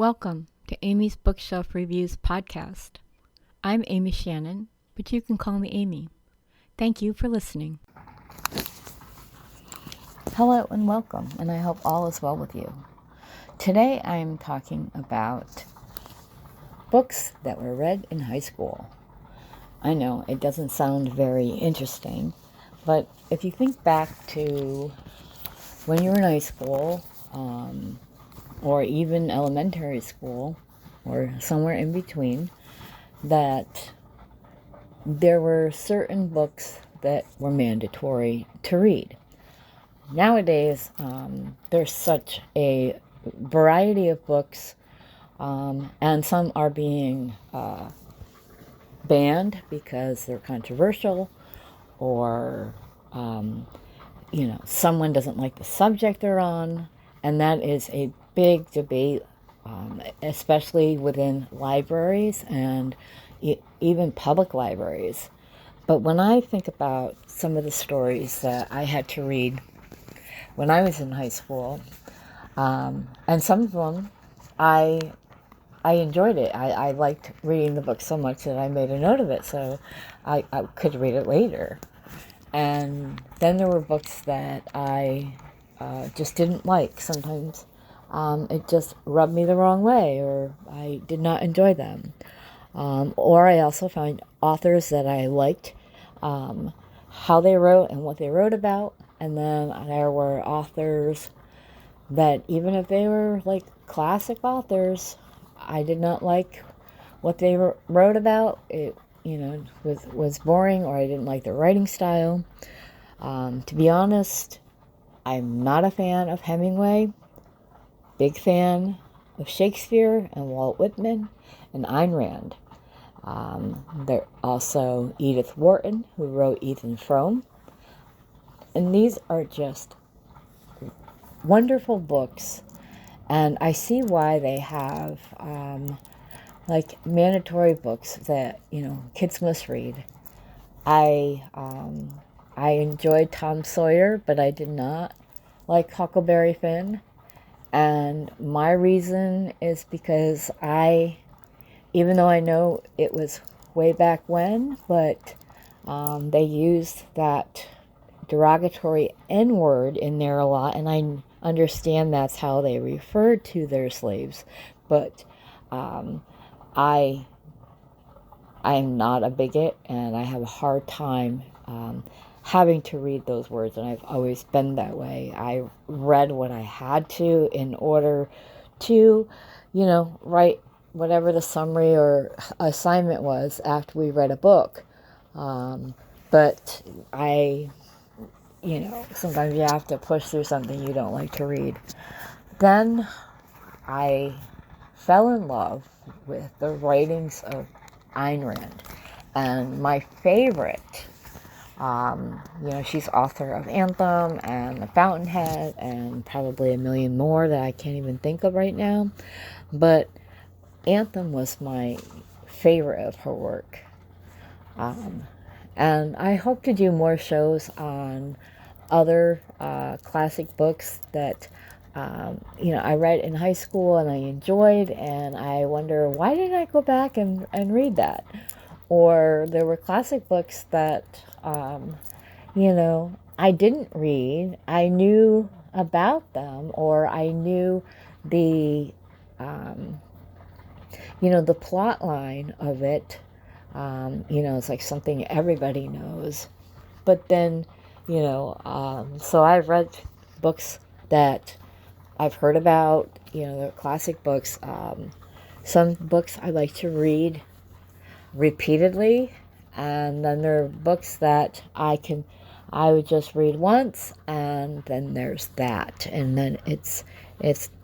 Welcome to Amy's Bookshelf Reviews podcast. I'm Amy Shannon, but you can call me Amy. Thank you for listening. Hello and welcome, and I hope all is well with you. Today I'm talking about books that were read in high school. I know it doesn't sound very interesting, but if you think back to when you were in high school, or even elementary school, or somewhere in between, that there were certain books that were mandatory to read. Nowadays, there's such a variety of books, and some are being banned because they're controversial, or someone doesn't like the subject they're on, and that is a big debate, especially within libraries and even public libraries. But when I think about some of the stories that I had to read when I was in high school, and some of them I enjoyed it. I liked reading the book so much that I made a note of it so I could read it later. And then there were books that I just didn't like. Sometimes it just rubbed me the wrong way, or I did not enjoy them. Or I also found authors that I liked, how they wrote and what they wrote about. And then there were authors that, even if they were like classic authors, I did not like what they wrote about. It, was boring, or I didn't like their writing style. To be honest, I'm not a fan of Hemingway. Big fan of Shakespeare and Walt Whitman and Ayn Rand. There also Edith Wharton, who wrote Ethan Frome. And these are just wonderful books. And I see why they have mandatory books that, kids must read. I enjoyed Tom Sawyer, but I did not like Huckleberry Finn. And my reason is because even though I know it was way back when, but they used that derogatory N-word in there a lot, and I understand that's how they referred to their slaves. But I am not a bigot, and I have a hard time having to read those words, and I've always been that way. I read what I had to in order to, write whatever the summary or assignment was after we read a book. But sometimes you have to push through something you don't like to read. Then I fell in love with the writings of Ayn Rand, and my favorite, she's author of Anthem and The Fountainhead and probably a million more that I can't even think of right now. But Anthem was my favorite of her work. And I hope to do more shows on other classic books that, I read in high school and I enjoyed, and I wonder, why didn't I go back and read that? Or there were classic books that, I didn't read. I knew about them, or I knew the plot line of it. It's like something everybody knows. But then, so I've read books that I've heard about, the classic books. Some books I like to read repeatedly, and then there are books that I would just read once, and then there's that, and then it's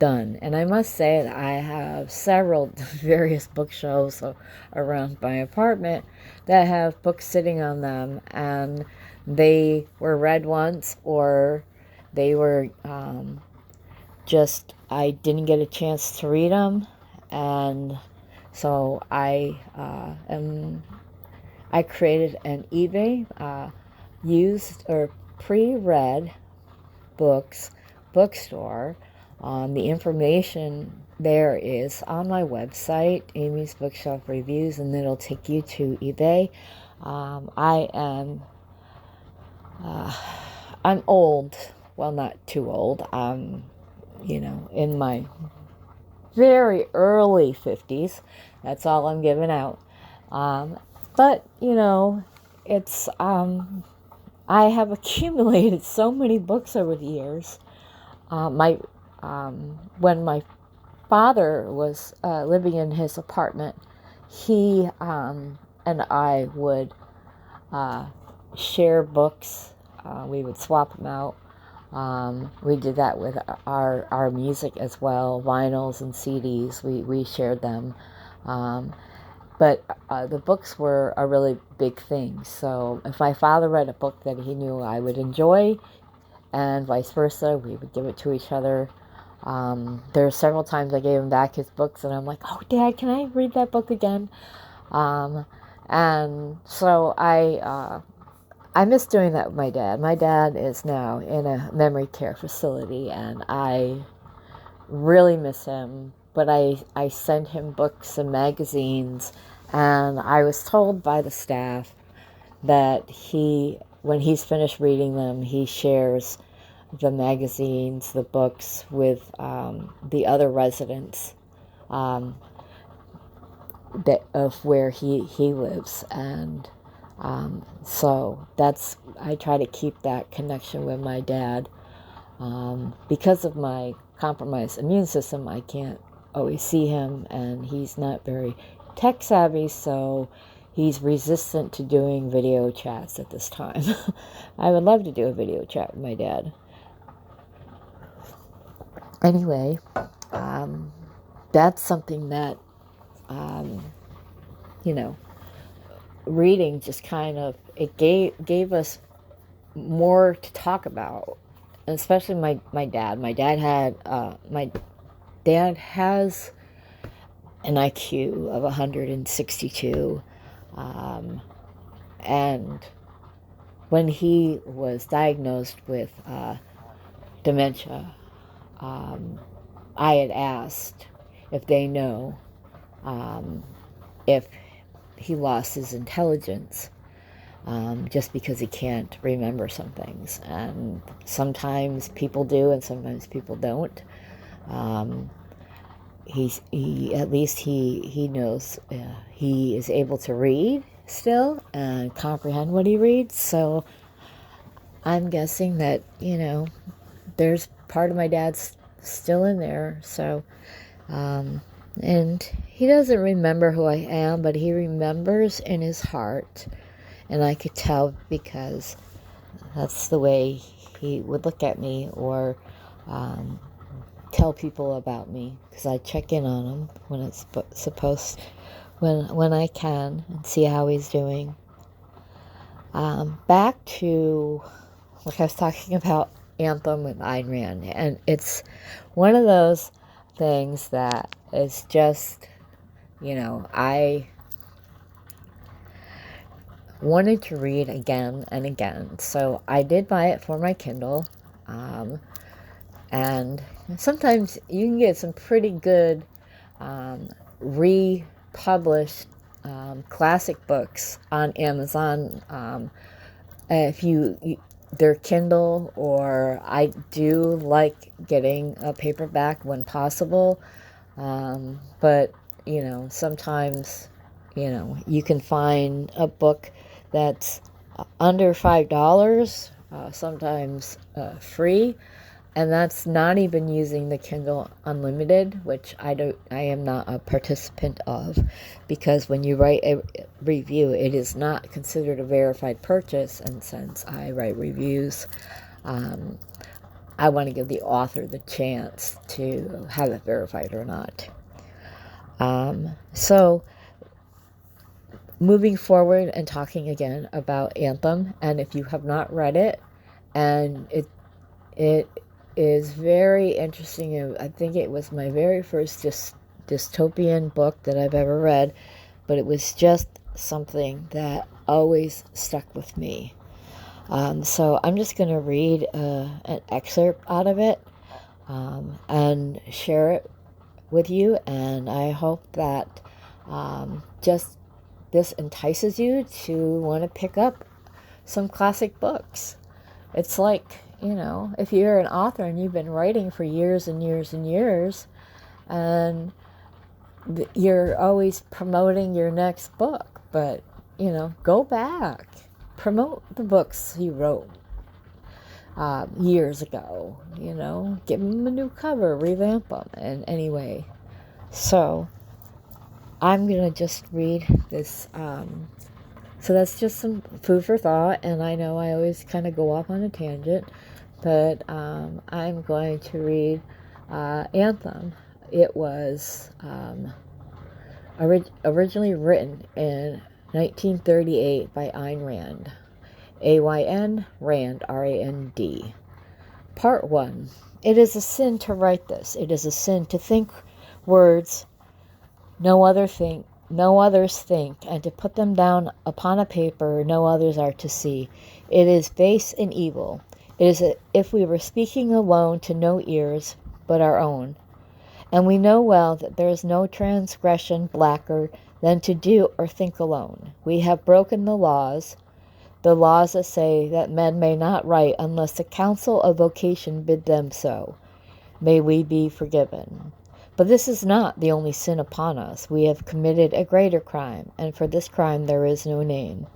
done. And I must say that I have several various bookshelves around my apartment that have books sitting on them, and they were read once, or they were I didn't get a chance to read them. And so I created an eBay used or pre-read books bookstore The information there is on my website, Amy's Bookshelf Reviews, and it'll take you to eBay. I'm old. Well, not too old. I'm, in my very early 50s. That's all I'm giving out. But, it's, I have accumulated so many books over the years. When my father was living in his apartment, he and I would share books. We would swap them out. We did that with our music as well, vinyls and CDs. We shared them. But the books were a really big thing. So if my father read a book that he knew I would enjoy, and vice versa, we would give it to each other. There are several times I gave him back his books, and I'm like, "Oh, Dad, can I read that book again?" And so I miss doing that with my dad. My dad is now in a memory care facility, and I really miss him. But I send him books and magazines, and I was told by the staff that when he's finished reading them, he shares the magazines, the books with the other residents of where he lives. And so I try to keep that connection with my dad. Because of my compromised immune system, I can't always see him, and he's not very tech savvy, so he's resistant to doing video chats at this time. I would love to do a video chat with my dad. Anyway, that's something that, reading just kind of, it gave us more to talk about, and especially my dad. My dad has an IQ of 162, and when he was diagnosed with dementia, I had asked if they know if he lost his intelligence, just because he can't remember some things. And sometimes people do, and sometimes people don't. At least he knows, he is able to read still and comprehend what he reads. So I'm guessing that, there's part of my dad's still in there. So, and he doesn't remember who I am, but he remembers in his heart. And I could tell, because that's the way he would look at me, or tell people about me, because I check in on him when it's supposed, when I can, and see how he's doing. Back to what I was talking about, Anthem with Ayn Rand, and it's one of those things that is just, I wanted to read again and again, so I did buy it for my Kindle. And sometimes you can get some pretty good republished classic books on Amazon. If they're Kindle, or I do like getting a paperback when possible. But sometimes you can find a book that's under $5, sometimes free. And that's not even using the Kindle Unlimited, which I am not a participant of, because when you write a review, it is not considered a verified purchase. And since I write reviews, I want to give the author the chance to have it verified or not. So moving forward and talking again about Anthem, and if you have not read it, and it is very interesting. I think it was my very first dystopian book that I've ever read, but it was just something that always stuck with me. So I'm just going to read an excerpt out of it. and share it with you. And I hope that just this entices you to want to pick up some classic books. It's like, if you're an author and you've been writing for years and years and years, and you're always promoting your next book, but, go back, promote the books you wrote years ago, give them a new cover, revamp them. And anyway, so I'm going to just read this. So that's just some food for thought, and I know I always kind of go off on a tangent, but I'm going to read Anthem. It was originally written in 1938 by Ayn Rand. A-Y-N, Rand, R-A-N-D. Part 1. It is a sin to write this. It is a sin to think words no others think, and to put them down upon a paper no others are to see. It is base and evil. It is as if we were speaking alone to no ears but our own. And we know well that there is no transgression blacker than to do or think alone. We have broken the laws that say that men may not write unless the council of vocation bid them so. May we be forgiven. But this is not the only sin upon us. We have committed a greater crime, and for this crime there is no name.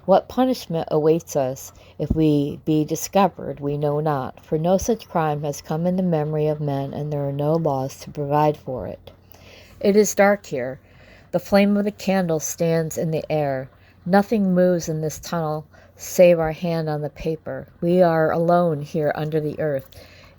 What punishment awaits us if we be discovered, we know not, for no such crime has come in the memory of men, and there are no laws to provide for it. It is dark here. The flame of the candle stands in the air. Nothing moves in this tunnel save our hand on the paper. We are alone here under the earth.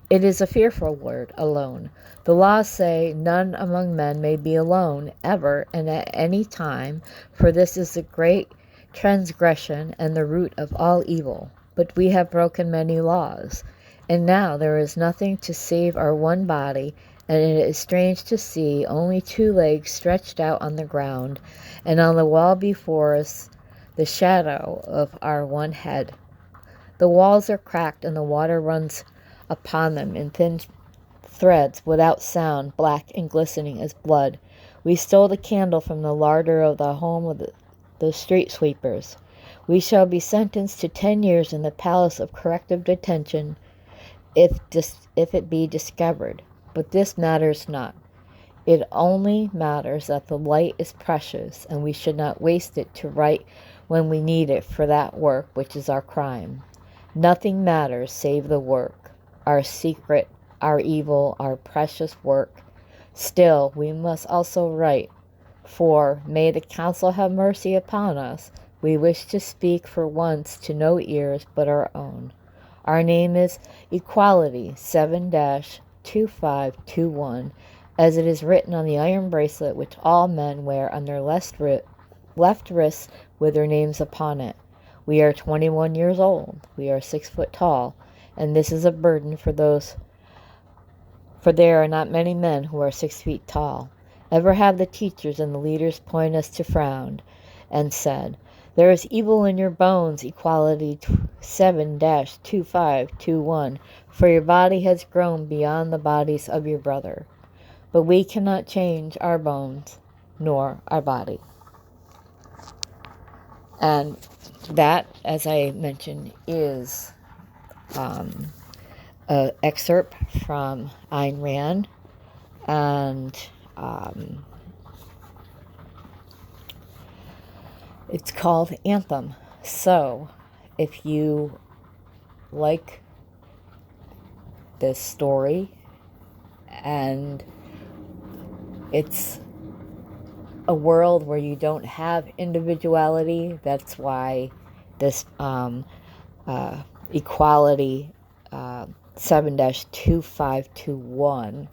It is a fearful word, alone. The laws say none among men may be alone, ever and at any time, for this is the great transgression and the root of all evil. But we have broken many laws, and now there is nothing to save our one body, and it is strange to see only 2 legs stretched out on the ground, and on the wall before us the shadow of our one head. The walls are cracked, and the water runs upon them in thin threads without sound, black and glistening as blood. We stole the candle from the larder of the home of the street sweepers. We shall be sentenced to 10 years in the palace of corrective detention if it be discovered. But this matters not. It only matters that the light is precious, and we should not waste it to write when we need it for that work which is our crime. Nothing matters save the work, our secret, our evil, our precious work. Still, we must also write, for may the council have mercy upon us. We wish to speak for once to no ears but our own. Our name is Equality 7-2521, as it is written on the iron bracelet which all men wear on their left wrists with their names upon it. We are 21 years old. We are 6 foot tall, and this is a burden for there are not many men who are 6 feet tall. Ever have the teachers and the leaders point us to frown, and said, there is evil in your bones, Equality 7-2521, for your body has grown beyond the bodies of your brother. But we cannot change our bones, nor our body. And that, as I mentioned, is an excerpt from Ayn Rand, and it's called Anthem. So, if you like this story, and it's a world where you don't have individuality, that's why this Equality 7-2521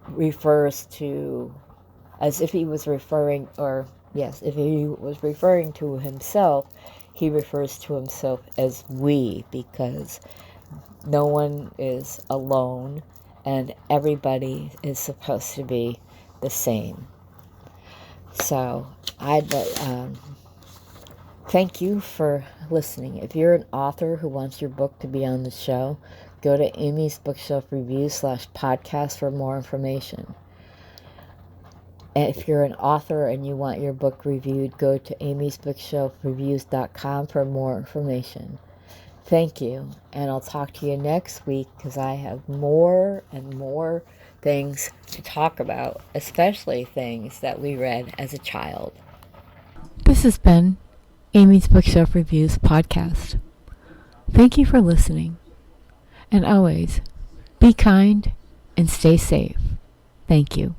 refers to, as if he was referring, if he was referring to himself, he refers to himself as we, because no one is alone and everybody is supposed to be the same. So Thank you for listening. If you're an author who wants your book to be on the show, go to Amy's Bookshelf Reviews /podcast for more information. And if you're an author and you want your book reviewed, go to amysbookshelfreviews.com for more information. Thank you, and I'll talk to you next week because I have more and more things to talk about, especially things that we read as a child. This has been Amy's Bookshelf Reviews podcast. Thank you for listening. And always, be kind and stay safe. Thank you.